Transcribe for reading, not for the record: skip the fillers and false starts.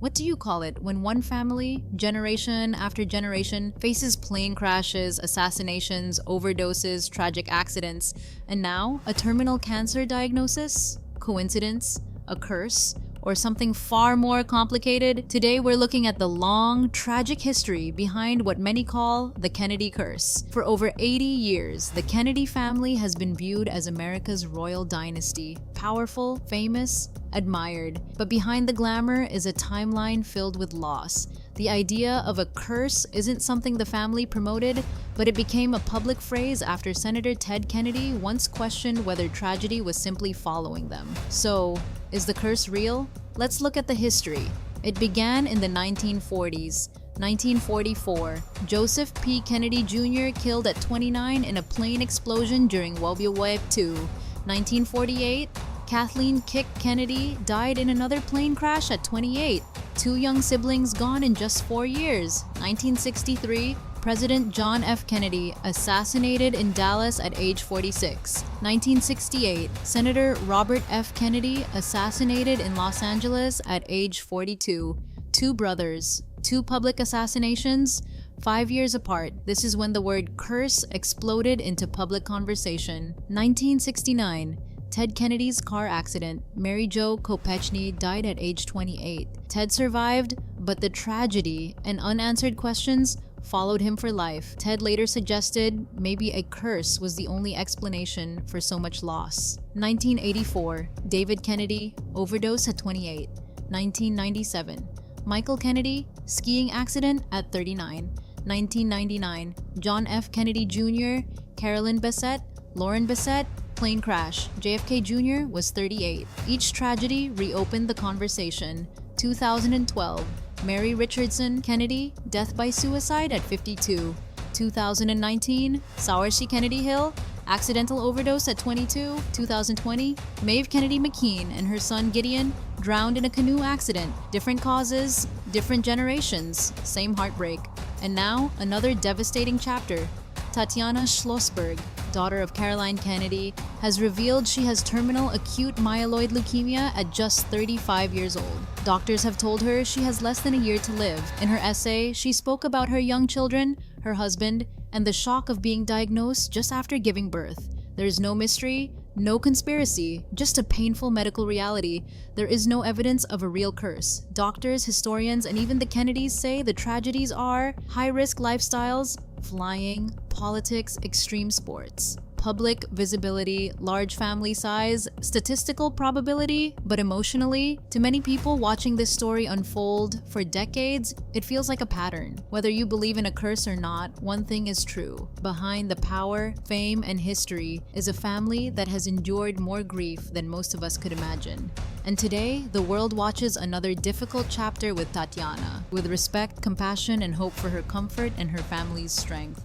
What do you call it when one family, generation after generation, faces plane crashes, assassinations, overdoses, tragic accidents, and now a terminal cancer diagnosis? Coincidence? A curse? Or something far more complicated? Today we're looking at the long, tragic history behind what many call the Kennedy curse. For over 80 years, the Kennedy family has been viewed as America's royal dynasty. Powerful, famous, admired. But behind the glamour is a timeline filled with loss. The idea of a curse isn't something the family promoted, but it became a public phrase after Senator Ted Kennedy once questioned whether tragedy was simply following them. So, is the curse real? Let's look at the history. It began in the 1940s. 1944, Joseph P. Kennedy Jr. killed at 29 in a plane explosion during World War II. 1948, Kathleen Kick Kennedy died in another plane crash at 28. Two young siblings gone in just 4 years. 1963, President John F. Kennedy assassinated in Dallas at age 46. 1968, Senator Robert F. Kennedy assassinated in Los Angeles at age 42. Two brothers, two public assassinations, 5 years apart. This is when the word curse exploded into public conversation. 1969, Ted Kennedy's car accident. Mary Jo Kopechne died at age 28. Ted survived, but the tragedy and unanswered questions followed him for life. Ted later suggested maybe a curse was the only explanation for so much loss. 1984, David Kennedy, overdose at 28. 1997, Michael Kennedy, skiing accident at 39. 1999, John F. Kennedy Jr., Carolyn Bessette, Lauren Bessette, plane crash. JFK Jr. was 38. Each tragedy reopened the conversation. 2012, Mary Richardson Kennedy, death by suicide at 52. 2019, Saoirse Kennedy Hill, accidental overdose at 22. 2020, Maeve Kennedy McKean and her son Gideon drowned in a canoe accident. Different causes, different generations, same heartbreak. And now, another devastating chapter. Tatiana Schlossberg, daughter of Caroline Kennedy, has revealed she has terminal acute myeloid leukemia at just 35 years old. Doctors have told her she has less than a year to live. In her essay, she spoke about her young children, her husband, and the shock of being diagnosed just after giving birth. There is no mystery, no conspiracy, just a painful medical reality. There is no evidence of a real curse. Doctors, historians, and even the Kennedys say the tragedies are high-risk lifestyles, flying, politics, extreme sports, public visibility, large family size, statistical probability, but emotionally, to many people watching this story unfold for decades, it feels like a pattern. Whether you believe in a curse or not, one thing is true. Behind the power, fame, and history is a family that has endured more grief than most of us could imagine. And today, the world watches another difficult chapter with Tatiana, with respect, compassion, and hope for her comfort and her family's strength.